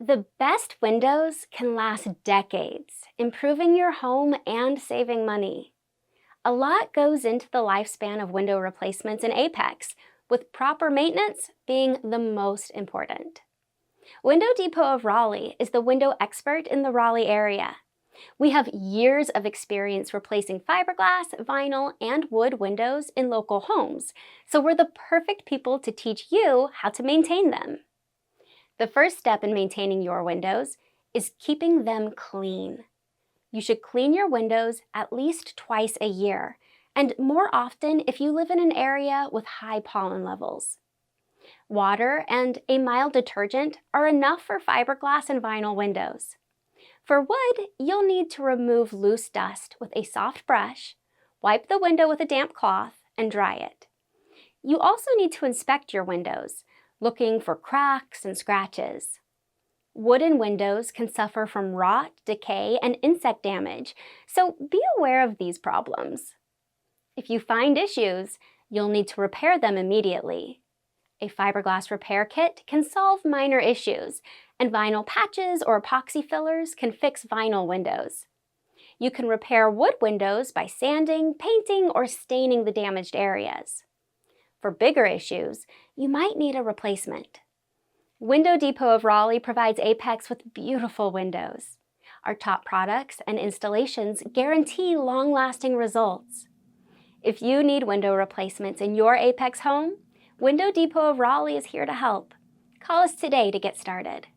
The best windows can last decades, improving your home and saving money. A lot goes into the lifespan of window replacements in Apex, with proper maintenance being the most important. Window Depot of Raleigh is the window expert in the Raleigh area. We have years of experience replacing fiberglass, vinyl, and wood windows in local homes, so we're the perfect people to teach you how to maintain them. The first step in maintaining your windows is keeping them clean. You should clean your windows at least twice a year, and more often if you live in an area with high pollen levels. Water and a mild detergent are enough for fiberglass and vinyl windows. For wood, you'll need to remove loose dust with a soft brush, wipe the window with a damp cloth, and dry it. You also need to inspect your windows, looking for cracks and scratches. Wooden windows can suffer from rot, decay, and insect damage, so be aware of these problems. If you find issues, you'll need to repair them immediately. A fiberglass repair kit can solve minor issues, and vinyl patches or epoxy fillers can fix vinyl windows. You can repair wood windows by sanding, painting, or staining the damaged areas. For bigger issues, you might need a replacement. Window Depot of Raleigh provides Apex with beautiful windows. Our top products and installations guarantee long-lasting results. If you need window replacements in your Apex home, Window Depot of Raleigh is here to help. Call us today to get started.